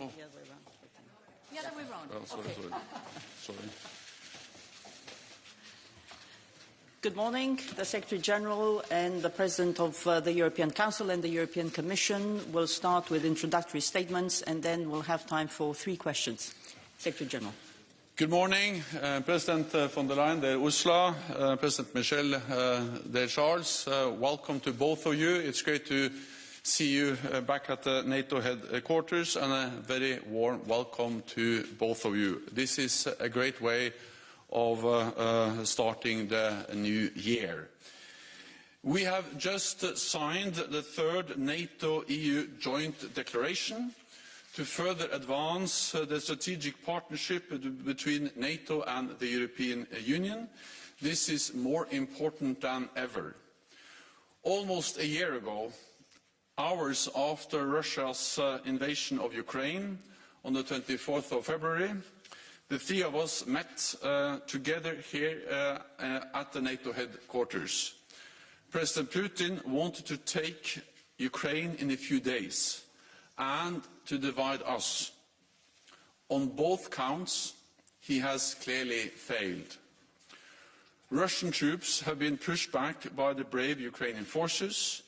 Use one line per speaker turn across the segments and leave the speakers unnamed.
Oh.
The other way around. The other way around.
Oh, sorry,
Okay.
sorry.
Good morning. The Secretary General and the President of the European Council and the European Commission will start with introductory statements, and then we'll have time for 3 questions. Secretary General.
Good morning, President von der Leyen, dear Ursula, President Michel, dear Charles. Welcome to both of you. It's great to see you back at the NATO headquarters, and a very warm welcome to both of you. This is a great way of starting the new year. We have just signed the 3rd NATO-EU joint declaration to further advance the strategic partnership between NATO and the European Union. This is more important than ever. Almost a year ago, hours after Russia's invasion of Ukraine on the 24th of February, the 3 of us met together here at the NATO headquarters. President Putin wanted to take Ukraine in a few days and to divide us. On both counts, he has clearly failed. Russian troops have been pushed back by the brave Ukrainian forces,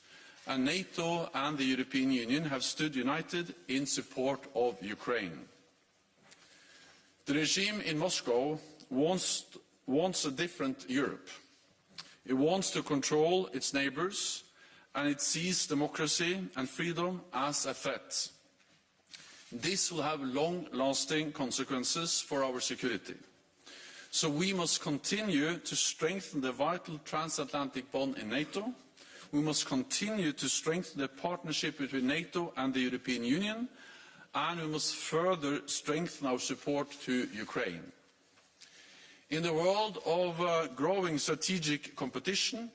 and NATO and the European Union have stood united in support of Ukraine. The regime in Moscow wants a different Europe. It wants to control its neighbours, and it sees democracy and freedom as a threat. This will have long-lasting consequences for our security. So we must continue to strengthen the vital transatlantic bond in NATO. We must continue to strengthen the partnership between NATO and the European Union, and we must further strengthen our support to Ukraine. In the world of growing strategic competition,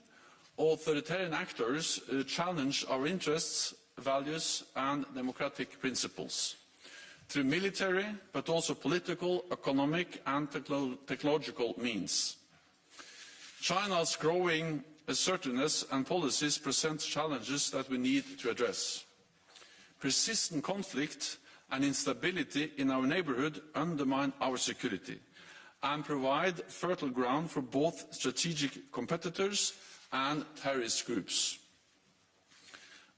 authoritarian actors challenge our interests, values and democratic principles through military, but also political, economic and technological means. China's growing assertiveness and policies present challenges that we need to address. Persistent conflict and instability in our neighbourhood undermine our security and provide fertile ground for both strategic competitors and terrorist groups.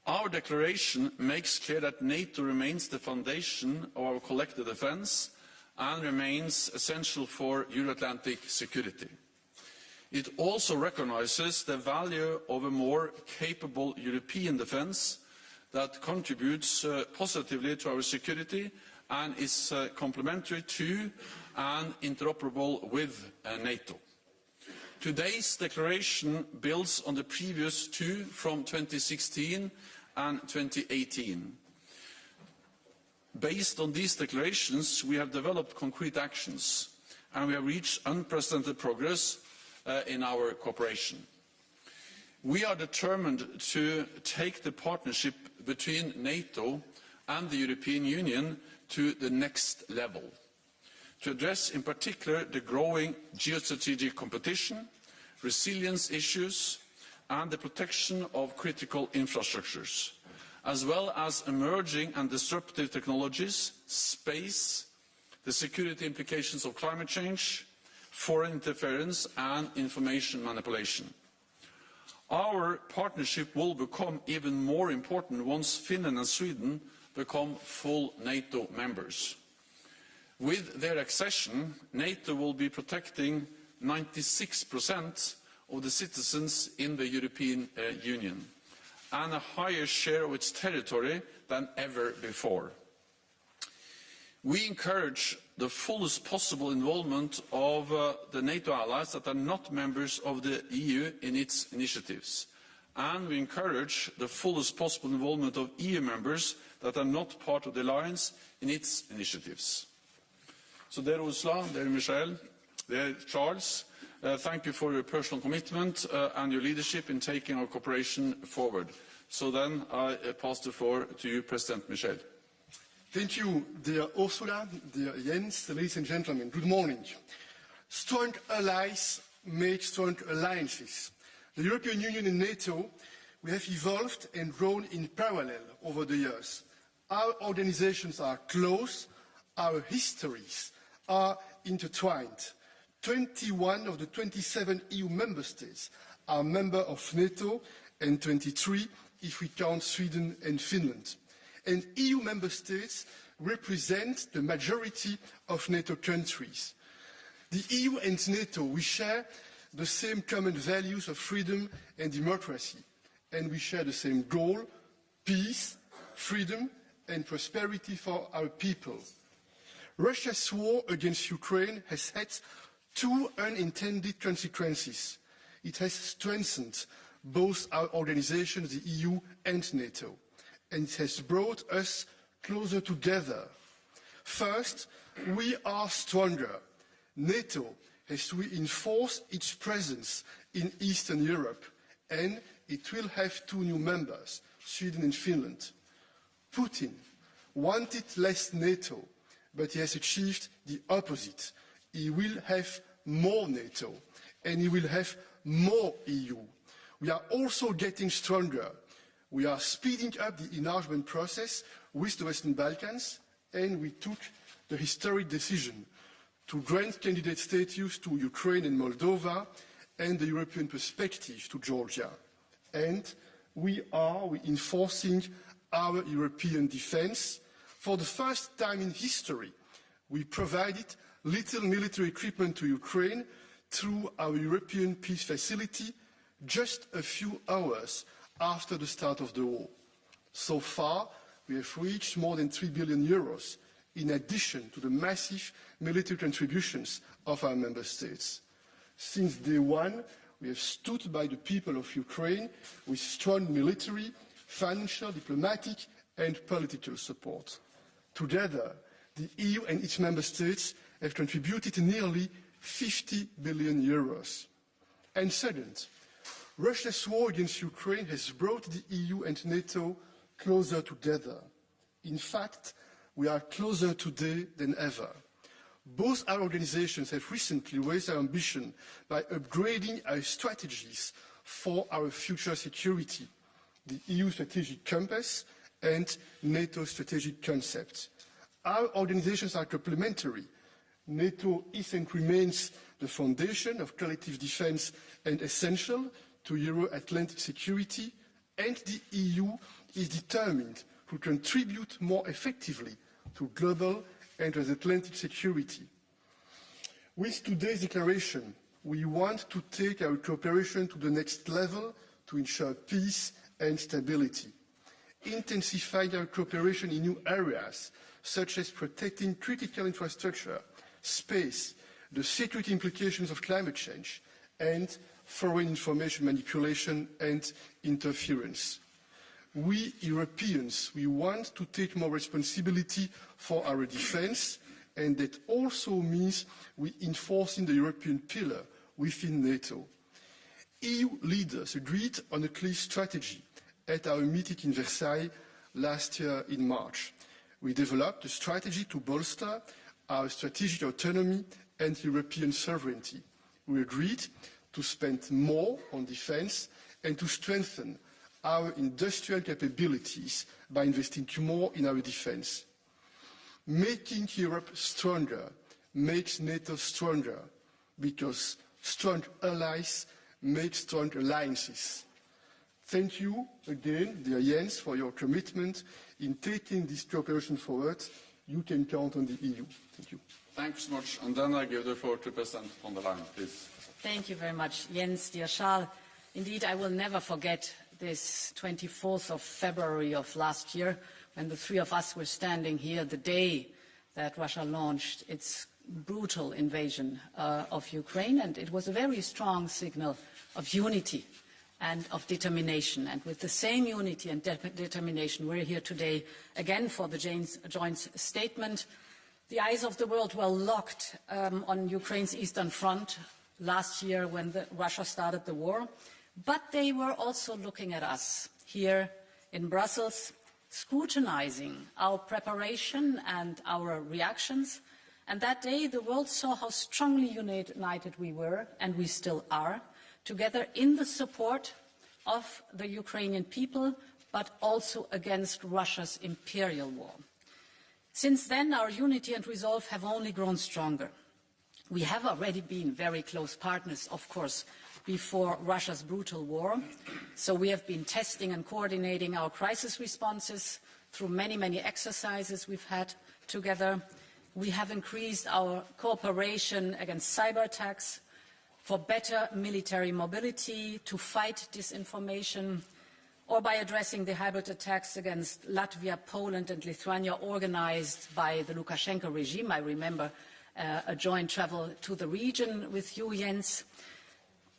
Our declaration makes clear that NATO remains the foundation of our collective defence and remains essential for Euro-Atlantic security. It also recognises the value of a more capable European defence that contributes positively to our security and is complementary to and interoperable with NATO. Today's declaration builds on the previous 2 from 2016 and 2018. Based on these declarations, we have developed concrete actions, and we have reached unprecedented progress in our cooperation. We are determined to take the partnership between NATO and the European Union to the next level, to address in particular the growing geostrategic competition, resilience issues and the protection of critical infrastructures, as well as emerging and disruptive technologies, space, the security implications of climate change, foreign interference and information manipulation. Our partnership will become even more important once Finland and Sweden become full NATO members. With their accession, NATO will be protecting 96% of the citizens in the European Union and a higher share of its territory than ever before. We encourage the fullest possible involvement of the NATO allies that are not members of the EU in its initiatives, and we encourage the fullest possible involvement of EU members that are not part of the alliance in its initiatives. So, dear Ursula, dear Michel, dear Charles, thank you for your personal commitment and your leadership in taking our cooperation forward. So then I pass the floor to you, President Michel.
Thank you, dear Ursula, dear Jens, ladies and gentlemen. Good morning. Strong allies make strong alliances. The European Union and NATO, we have evolved and grown in parallel over the years. Our organizations are close, our histories are intertwined. 21 of the 27 EU member states are members of NATO, and 23 if we count Sweden and Finland. And EU member states represent the majority of NATO countries. The EU and NATO, we share the same common values of freedom and democracy, and we share the same goal: peace, freedom, and prosperity for our people. Russia's war against Ukraine has had two unintended consequences. It has strengthened both our organizations, the EU and NATO, and it has brought us closer together. First, we are stronger. NATO has reinforced its presence in Eastern Europe, and it will have two new members, Sweden and Finland. Putin wanted less NATO, but he has achieved the opposite. He will have more NATO, and he will have more EU. We are also getting stronger. We are speeding up the enlargement process with the Western Balkans, and we took the historic decision to grant candidate status to Ukraine and Moldova, and the European perspective to Georgia. And we are reinforcing our European defense. For the first time in history, we provided little military equipment to Ukraine through our European Peace Facility just a few hours after the start of the war. So far, we have reached more than 3 billion euros, in addition to the massive military contributions of our member states. Since day one, we have stood by the people of Ukraine with strong military, financial, diplomatic, and political support. Together, the EU and its member states have contributed nearly 50 billion euros. And second, Russia's war against Ukraine has brought the EU and NATO closer together. In fact, we are closer today than ever. Both our organizations have recently raised our ambition by upgrading our strategies for our future security, the EU strategic compass and NATO strategic concept. Our organizations are complementary. NATO is and remains the foundation of collective defense and essential to Euro-Atlantic security, and the EU is determined to contribute more effectively to global and transatlantic security. With today's declaration, we want to take our cooperation to the next level to ensure peace and stability, intensifying our cooperation in new areas, such as protecting critical infrastructure, space, the security implications of climate change, and foreign information manipulation and interference. We Europeans, we want to take more responsibility for our defense, and that also means we enforcing the European pillar within NATO. EU leaders agreed on a clear strategy at our meeting in Versailles last year in March. We developed a strategy to bolster our strategic autonomy and European sovereignty. We agreed to spend more on defense and to strengthen our industrial capabilities by investing more in our defense. Making Europe stronger makes NATO stronger, because strong allies make strong alliances. Thank you again, dear Jens, for your commitment in taking this cooperation forward. You can count on the EU. Thank you.
Thanks so much. And then I give the floor to President von der Leyen, please.
Thank you very much, Jens, dear Charles. Indeed, I will never forget this 24th of February of last year, when the three of us were standing here the day that Russia launched its brutal invasion of Ukraine, and it was a very strong signal of unity and of determination. And with the same unity and determination, we're here today again for the joint statement. The eyes of the world were locked on Ukraine's eastern front last year when Russia started the war, but they were also looking at us here in Brussels, scrutinizing our preparation and our reactions. And that day, the world saw how strongly united we were, and we still are, together in the support of the Ukrainian people, but also against Russia's imperial war. Since then, our unity and resolve have only grown stronger. We have already been very close partners, of course, before Russia's brutal war. So we have been testing and coordinating our crisis responses through many, many exercises we've had together. We have increased our cooperation against cyber attacks, for better military mobility, to fight disinformation, or by addressing the hybrid attacks against Latvia, Poland and Lithuania organized by the Lukashenko regime. I remember a joint travel to the region with you, Jens.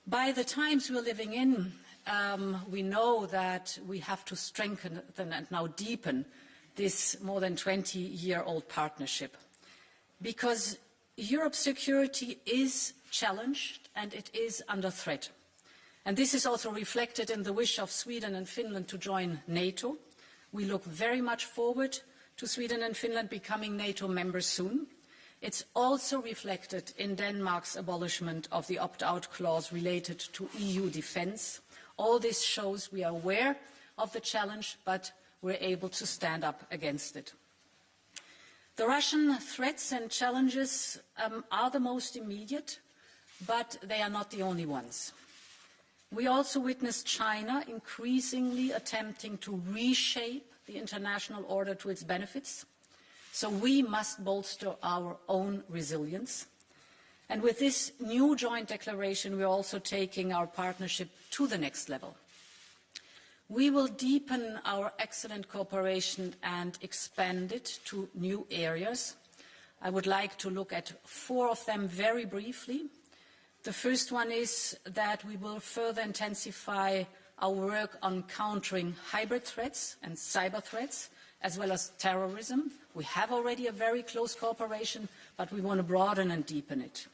By the times we're living in, we know that we have to strengthen and now deepen this more than 20-year-old partnership, because Europe's security is challenged and it is under threat. And this is also reflected in the wish of Sweden and Finland to join NATO. We look very much forward to Sweden and Finland becoming NATO members soon. It's also reflected in Denmark's abolishment of the opt-out clause related to EU defence. All this shows we are aware of the challenge, but we're able to stand up against it. The Russian threats and challenges are the most immediate, but they are not the only ones. We also witness China increasingly attempting to reshape the international order to its benefits. So we must bolster our own resilience. And with this new joint declaration, we are also taking our partnership to the next level. We will deepen our excellent cooperation and expand it to new areas. I would like to look at 4 of them very briefly. The first one is that we will further intensify our work on countering hybrid threats and cyber threats, as well as terrorism. We have already a very close cooperation, but we want to broaden and deepen it.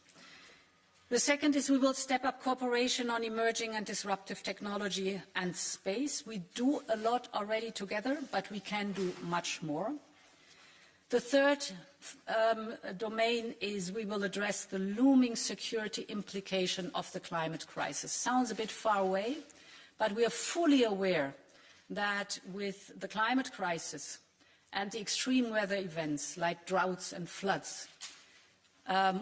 The second is we will step up cooperation on emerging and disruptive technology and space. We do a lot already together, but we can do much more. The third domain is we will address the looming security implication of the climate crisis. Sounds a bit far away, but we are fully aware that with the climate crisis and the extreme weather events like droughts and floods,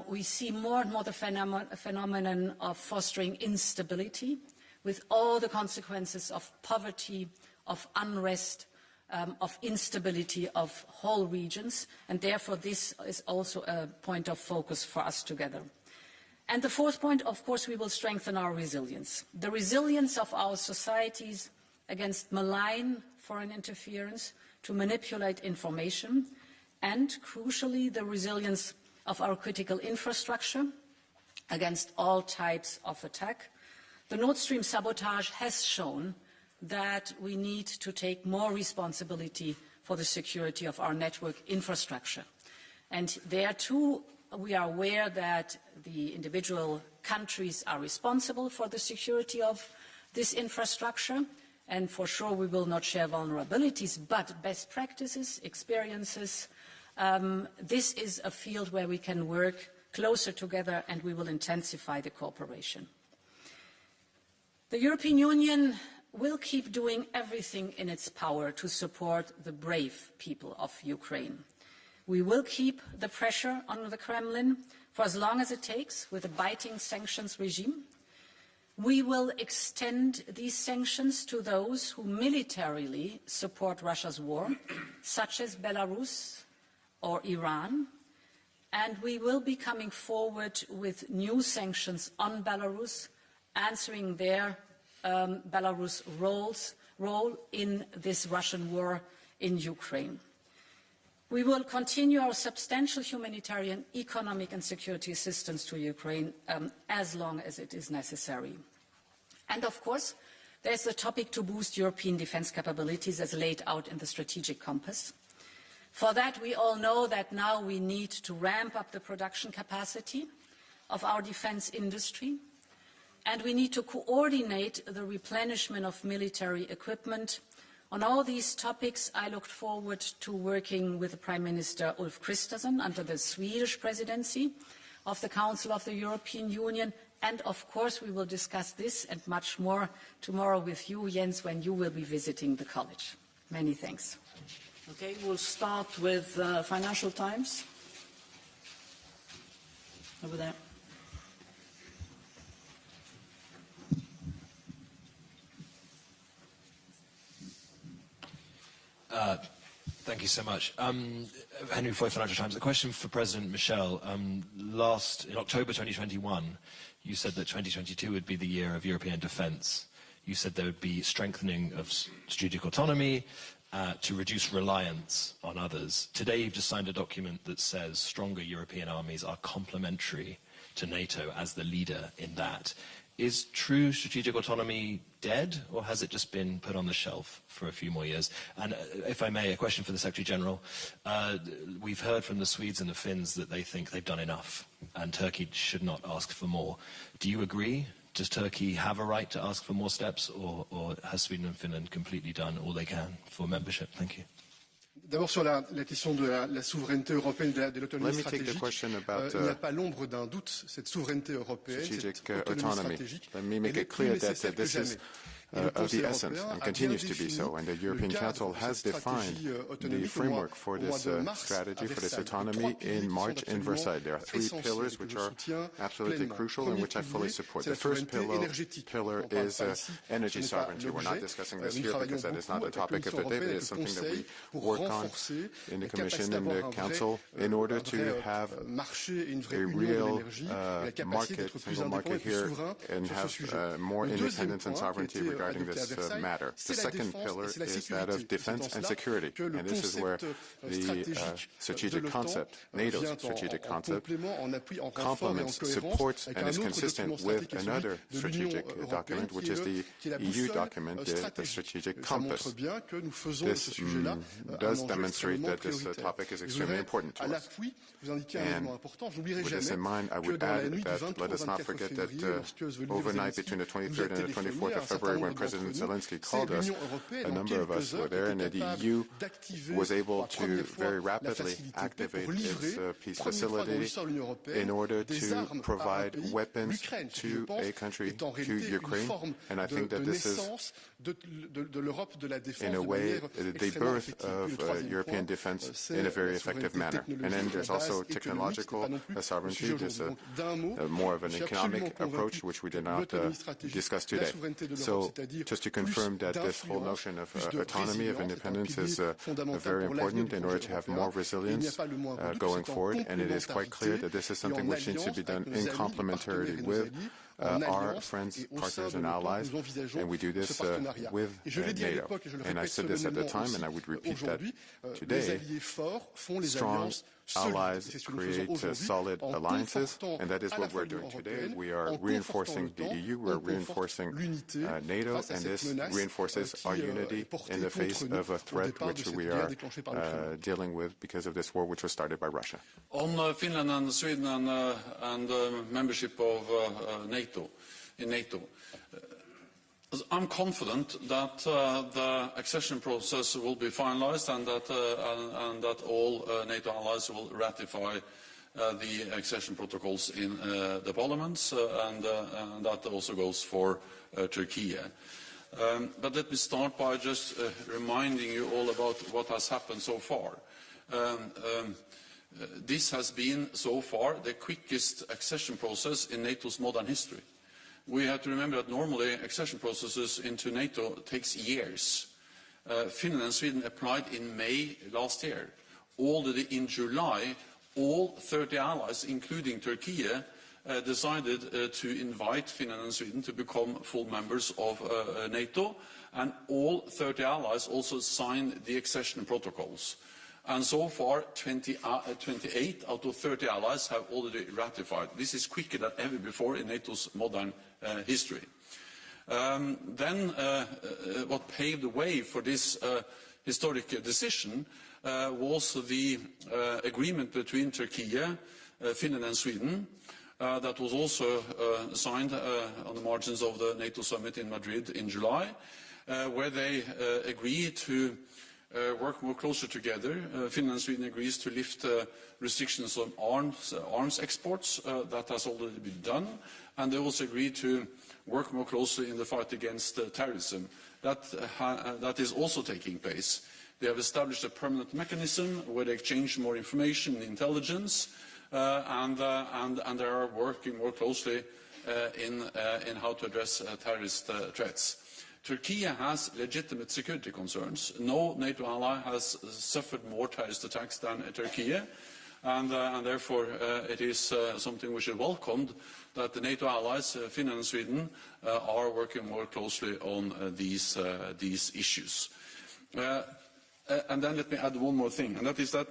we see more and more the phenomenon of fostering instability with all the consequences of poverty, of unrest, of instability of whole regions, and therefore this is also a point of focus for us together. And the fourth point, of course, we will strengthen our resilience. The resilience of our societies against malign foreign interference to manipulate information, and crucially the resilience of our critical infrastructure against all types of attack. The Nord Stream sabotage has shown that we need to take more responsibility for the security of our network infrastructure. And there too, we are aware that the individual countries are responsible for the security of this infrastructure, and for sure we will not share vulnerabilities, but best practices, experiences, this is a field where we can work closer together, and we will intensify the cooperation. The European Union will keep doing everything in its power to support the brave people of Ukraine. We will keep the pressure on the Kremlin for as long as it takes with a biting sanctions regime. We will extend these sanctions to those who militarily support Russia's war, such as Belarus or Iran, and we will be coming forward with new sanctions on Belarus, answering their Belarus' role in this Russian war in Ukraine. We will continue our substantial humanitarian, economic and security assistance to Ukraine as long as it is necessary. And of course, there's the topic to boost European defence capabilities as laid out in the strategic compass. For that, we all know that now we need to ramp up the production capacity of our defence industry, and we need to coordinate the replenishment of military equipment. On all these topics, I look forward to working with Prime Minister Ulf Kristersson under the Swedish presidency of the Council of the European Union And of course, we will discuss this and much more tomorrow with you, Jens, when you will be visiting the college. Many thanks.
Okay, we'll start with Financial Times. Over there.
Thank you so much. Henry Foy, Financial Times. A question for President Michel. In October 2021, you said that 2022 would be the year of European defence. You said there would be strengthening of strategic autonomy to reduce reliance on others. Today, you've just signed a document that says stronger European armies are complementary to NATO as the leader in that. Is true strategic autonomy dead, or has it just been put on the shelf for a few more years? And if I may, a question for the Secretary-General. We've heard from the Swedes and the Finns that they think they've done enough, and Turkey should not ask for more. Do you agree? Does Turkey have a right to ask for more steps, or has Sweden and Finland completely done all they can for membership? Thank you.
D'abord sur la question de la souveraineté européenne, de l'autonomie stratégique, il n'y a pas l'ombre d'un doute, cette souveraineté européenne, cette autonomie stratégique, elle est plus nécessaire que jamais.
Of the essence and continues to be so, and the European Council has defined the framework for this strategy, for this autonomy in March in Versailles. There are three pillars which are absolutely crucial and which I fully support. The first pillar is energy sovereignty. We're not discussing this here because that is not the topic of the day, but it is something that we work on in the Commission and the Council in order to have a real market, single market here, and have more independence and sovereignty regarding this matter. The second pillar is that of defense and security, and this is where the strategic concept, NATO's strategic concept, complements, supports, and is consistent with another strategic document, which is the EU document, the strategic compass. This does demonstrate that this topic is extremely important to us. And with this in mind, I would add that let us not forget that overnight between the 23rd and the 24th of February, when President Zelensky called us, a number of us were there, and the EU was able to very rapidly activate its peace facility in order to provide weapons to a country, to Ukraine. And I think that this is, in a way, the birth of European defense in a very effective manner. And then there's also technological sovereignty. There's more of an economic approach, which we did not discuss today. So just to confirm that this whole notion of autonomy, of independence is very important in order to have more resilience going forward. And it is quite clear that this is something which needs to be done in complementarity with our friends, partners, and allies, and we do this with NATO. And I said this at the time, and I would repeat that today. Strong allies create solid alliances, and that is what we're doing today. We are reinforcing the EU, we're reinforcing NATO, and this reinforces our unity in the face of a threat which we are dealing with because of this war which was started by Russia.
On Finland and Sweden and membership of NATO, I'm confident that the accession process will be finalized and that all NATO allies will ratify the accession protocols in the parliaments, and that also goes for Turkey. But let me start by just reminding you all about what has happened so far. This has been, so far, the quickest accession process in NATO's modern history. We have to remember that normally accession processes into NATO takes years. Finland and Sweden applied in May last year. Already in July, all 30 allies, including Turkey, decided to invite Finland and Sweden to become full members of NATO, and all 30 allies also signed the accession protocols. And so far, 28 out of 30 allies have already ratified. This is quicker than ever before in NATO's modern history. Then what paved the way for this historic decision was the agreement between Turkey, Finland and Sweden that was also signed on the margins of the NATO summit in Madrid in July, where they agreed to work more closer together. Finland and Sweden agrees to lift restrictions on arms exports. That has already been done. and they also agreed to work more closely in the fight against terrorism. That is also taking place. They have established a permanent mechanism where they exchange more information and intelligence, and they are working more closely in how to address terrorist threats. Turkey has legitimate security concerns. No NATO ally has suffered more terrorist attacks than Turkey, and therefore it is something we should welcome, that the NATO allies, Finland and Sweden, are working more closely on these issues. And then let me add one more thing, and that is that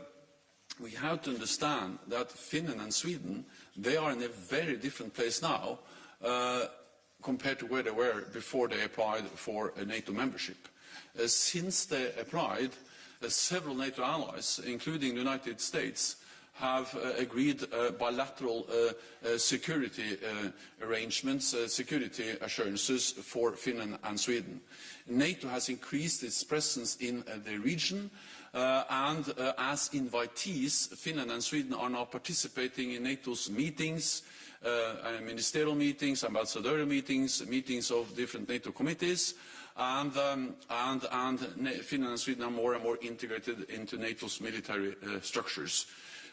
we have to understand that Finland and Sweden, they are in a very different place now compared to where they were before they applied for a NATO membership. Since they applied, several NATO allies, including the United States, have agreed bilateral security arrangements, security assurances for Finland and Sweden. NATO has increased its presence in the region, and as invitees, Finland and Sweden are now participating in NATO's meetings, ministerial meetings, ambassadorial meetings, meetings of different NATO committees, and Finland and Sweden are more and more integrated into NATO's military structures.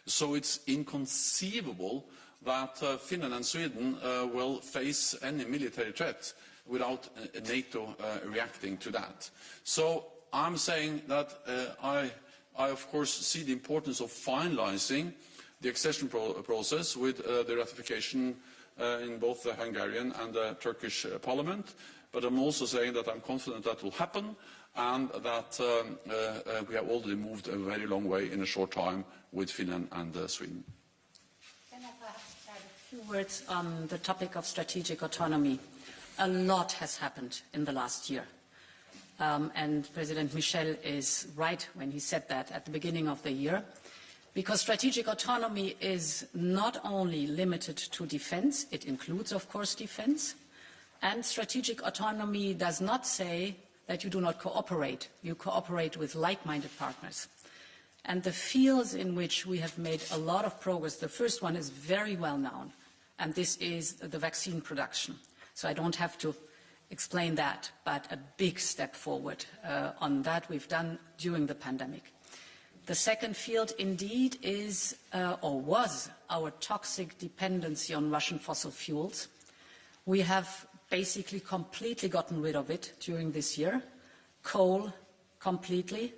So it's inconceivable that Finland and Sweden will face any military threat without NATO reacting to that. So I'm saying that I of course see the importance of finalizing the accession process with the ratification in both the Hungarian and the Turkish parliament, but I'm also saying that I'm confident that will happen, and that we have already moved a very long way in a short time with Finland and Sweden.
Can I perhaps add a few words on the topic of strategic autonomy? A lot has happened in the last year. And President Michel is right when he said that at the beginning of the year, because strategic autonomy is not only limited to defense, it includes, of course, defense, and strategic autonomy does not say that you do not cooperate. You cooperate with like-minded partners. And the fields in which we have made a lot of progress, the first one is very well known, and this is the vaccine production. So I don't have to explain that, but a big step forward on that we've done during the pandemic. The second field indeed is, or was, our toxic dependency on Russian fossil fuels. We have basically completely gotten rid of it during this year. Coal, completely.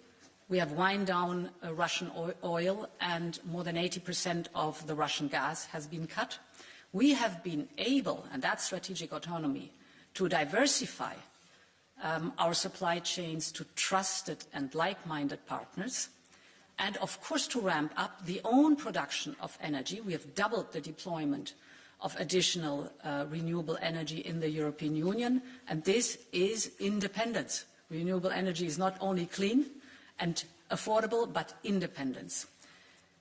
We have wind down Russian oil, and more than 80% of the Russian gas has been cut. We have been able, and that's strategic autonomy, to diversify our supply chains to trusted and like-minded partners, and of course to ramp up the own production of energy. We have doubled the deployment of additional renewable energy in the European Union, and this is independence. Renewable energy is not only clean and affordable, but independence.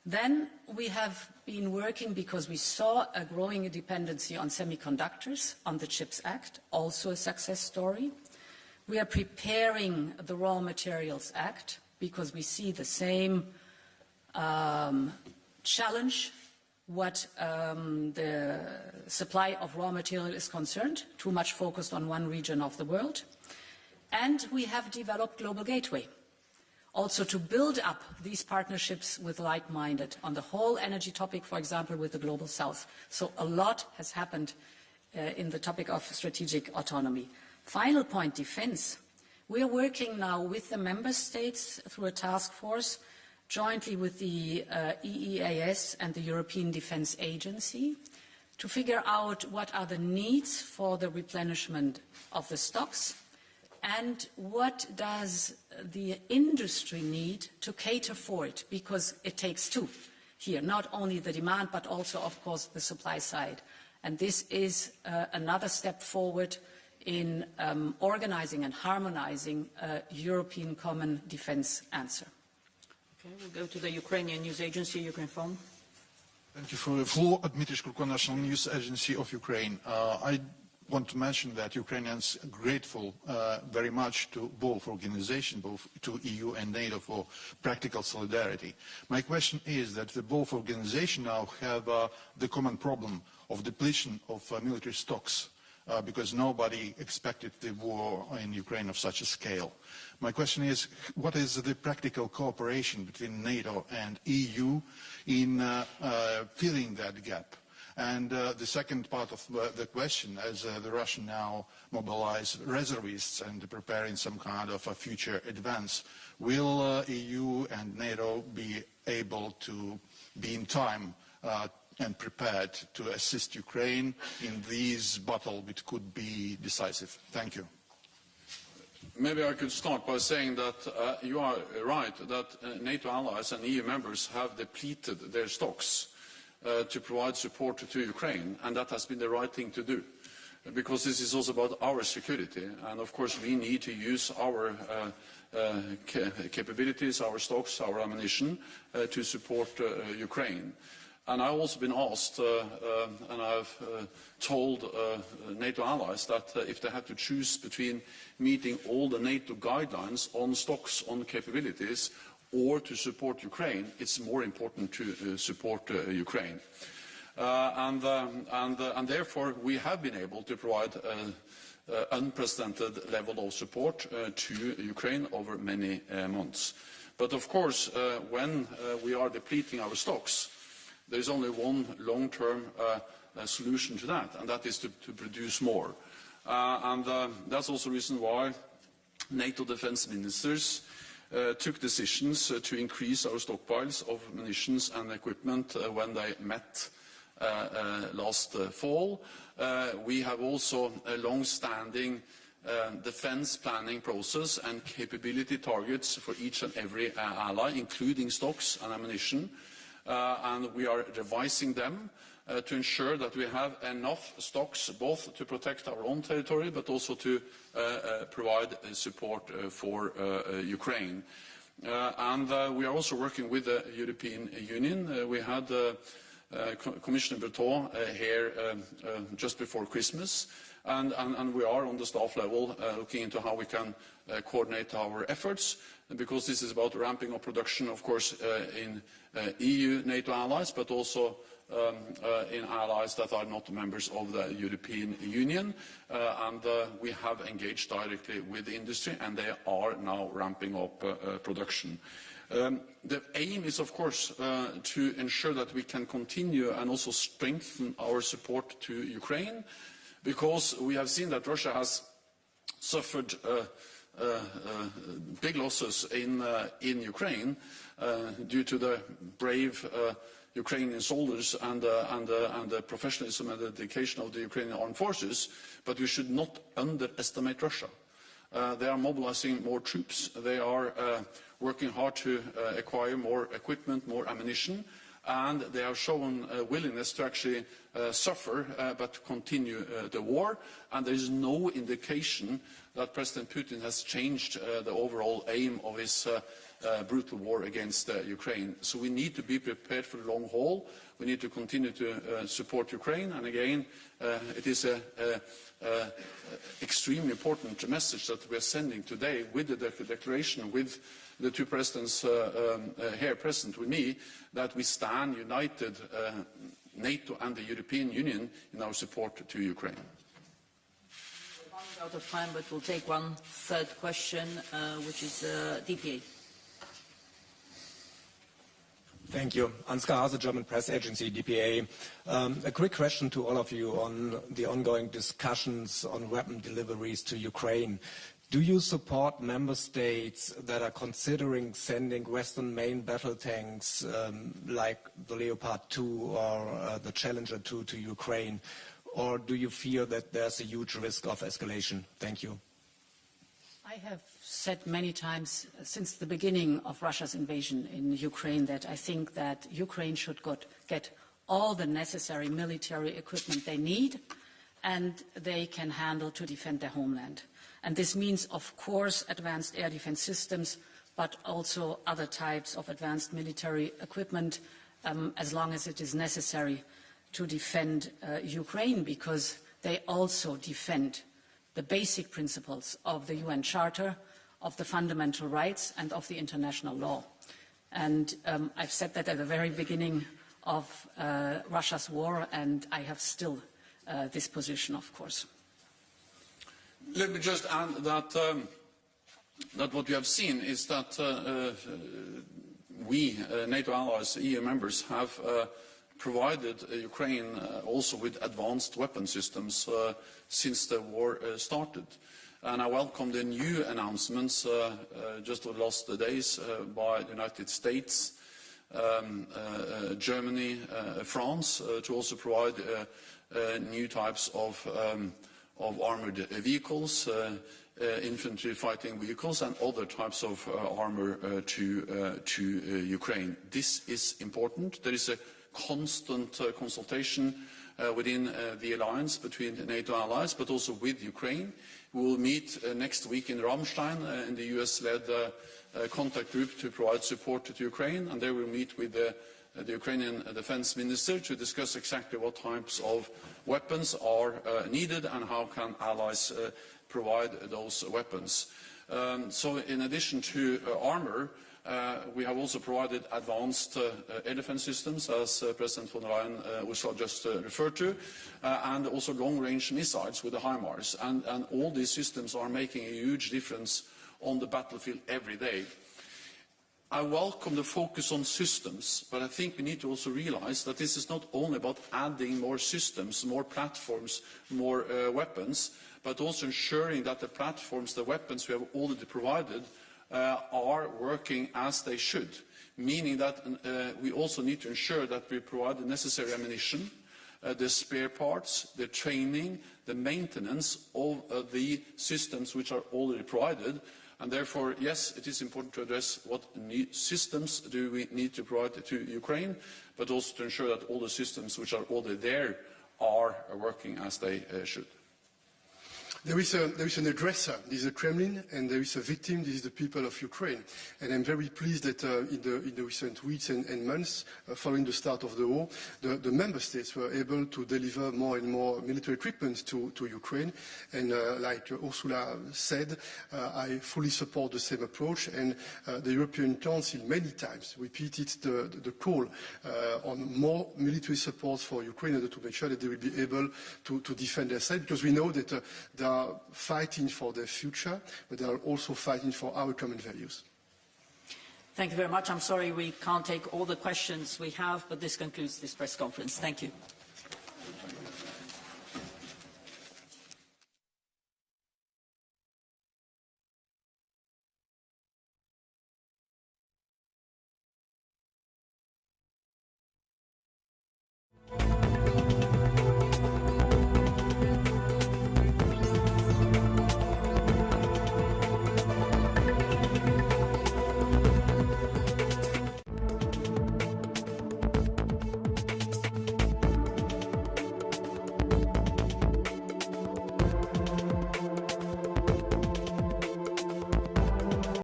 Then we have been working, because we saw a growing dependency on semiconductors, on the CHIPS Act, also a success story. We are preparing the Raw Materials Act, because we see the same challenge what the supply of raw material is concerned, too much focused on one region of the world. And we have developed Global Gateway, also to build up these partnerships with like-minded on the whole energy topic, for example, with the Global South. So a lot has happened in the topic of strategic autonomy. Final point, defense. We are working now with the member states through a task force, jointly with the EEAS and the European Defence Agency, to figure out what are the needs for the replenishment of the stocks, and what does the industry need to cater for it, because it takes two here, not only the demand, but also, of course, the supply side. And this is another step forward in organizing and harmonizing a European common defense answer.
Okay, we'll go to the Ukrainian news agency, Ukrinform.
Thank you for the floor. Dmitry Shkurko, National News Agency of Ukraine. I want to mention that Ukrainians are grateful very much to both organizations, both to EU and NATO, for practical solidarity. My question is that the both organizations now have the common problem of depletion of military stocks, because nobody expected the war in Ukraine of such a scale. My question is, what is the practical cooperation between NATO and EU in filling that gap? And the second part of the question, as the Russians now mobilize reservists and preparing some kind of a future advance, will EU and NATO be able to be in time and prepared to assist Ukraine in this battle which could be decisive? Thank you.
Maybe I could start by saying that you are right that NATO allies and EU members have depleted their stocks to provide support to Ukraine, and that has been the right thing to do, because this is also about our security, and of course we need to use our capabilities, our stocks, our ammunition to support Ukraine. And I've also been asked, and I've told NATO allies that if they had to choose between meeting all the NATO guidelines on stocks, on capabilities, or to support Ukraine, it's more important to support Ukraine. And therefore, we have been able to provide an unprecedented level of support to Ukraine over many months. But of course, when we are depleting our stocks, there is only one long-term solution to that, and that is to produce more. And that's also the reason why NATO defense ministers took decisions to increase our stockpiles of munitions and equipment when they met last fall. We have also a long-standing defense planning process and capability targets for each and every ally, including stocks and ammunition, and we are revising them to ensure that we have enough stocks both to protect our own territory but also to provide support for Ukraine. And we are also working with the European Union. We had Commissioner Breton here just before Christmas, and we are on the staff level looking into how we can coordinate our efforts, because this is about ramping up production, of course, in EU, NATO allies, but also in allies that are not members of the European Union. And we have engaged directly with the industry, and they are now ramping up production. The aim is, of course, to ensure that we can continue and also strengthen our support to Ukraine, because we have seen that Russia has suffered big losses in Ukraine due to the brave Ukrainian soldiers and the professionalism and the dedication of the Ukrainian armed forces, but we should not underestimate Russia. They are mobilizing more troops. They are working hard to acquire more equipment, more ammunition, and they have shown a willingness to actually suffer but continue the war. And there is no indication that President Putin has changed the overall aim of his brutal war against Ukraine. So we need to be prepared for the long haul. We need to continue to support Ukraine. And again, it is an extremely important message that we are sending today with the declaration, with the two presidents here present with me, that we stand united, NATO and the European Union, in our support to Ukraine.
We're running out of time, but we'll take one third question, which is DPA.
Thank you. Ansgar Hase, German press agency, DPA. A quick question to all of you on the ongoing discussions on weapon deliveries to Ukraine. Do you support member states that are considering sending Western main battle tanks like the Leopard 2 or the Challenger 2 to Ukraine? Or do you fear that there's a huge risk of escalation? Thank you.
I have said many times since the beginning of Russia's invasion in Ukraine that I think that Ukraine should get all the necessary military equipment they need and they can handle to defend their homeland. And this means, of course, advanced air defense systems, but also other types of advanced military equipment, as long as it is necessary to defend Ukraine, because they also defend the basic principles of the UN Charter, of the fundamental rights and of the international law. And I've said that at the very beginning of Russia's war, and I have still this position, of course.
Let me just add that, that what we have seen is that we, NATO allies, EU members, have provided Ukraine also with advanced weapon systems since the war started. And I welcome the new announcements just over the last days by the United States, Germany, France, to also provide new types of armored vehicles, infantry fighting vehicles and other types of armor to Ukraine. This is important. There is a constant consultation within the alliance between the NATO allies, but also with Ukraine. We will meet next week in Ramstein in the US-led contact group to provide support to Ukraine, and there we will meet with the Ukrainian defense minister to discuss exactly what types of weapons are needed and how can allies provide those weapons. So in addition to armor, we have also provided advanced air defense systems, as President von der Leyen Ursula just referred to, and also long-range missiles with the HIMARS. And all these systems are making a huge difference on the battlefield every day. I welcome the focus on systems, but I think we need to also realize that this is not only about adding more systems, more platforms, more weapons, but also ensuring that the platforms, the weapons we have already provided, are working as they should, meaning that we also need to ensure that we provide the necessary ammunition, the spare parts, the training, the maintenance of the systems which are already provided. And therefore, yes, it is important to address what new systems do we need to provide to Ukraine, but also to ensure that all the systems which are already there are working as they should.
There is an aggressor, this is the Kremlin, and there is a victim, this is the people of Ukraine. And I'm very pleased that in the recent weeks and months following the start of the war, the member states were able to deliver more and more military equipment to Ukraine. And like Ursula said, I fully support the same approach. And the European Council many times repeated the call on more military support for Ukraine in order to make sure that they will be able to defend their side, because we know that they are fighting for their future, but they are also fighting for our common values.
Thank you very much. I'm sorry we can't take all the questions we have, but this concludes this press conference. Thank you.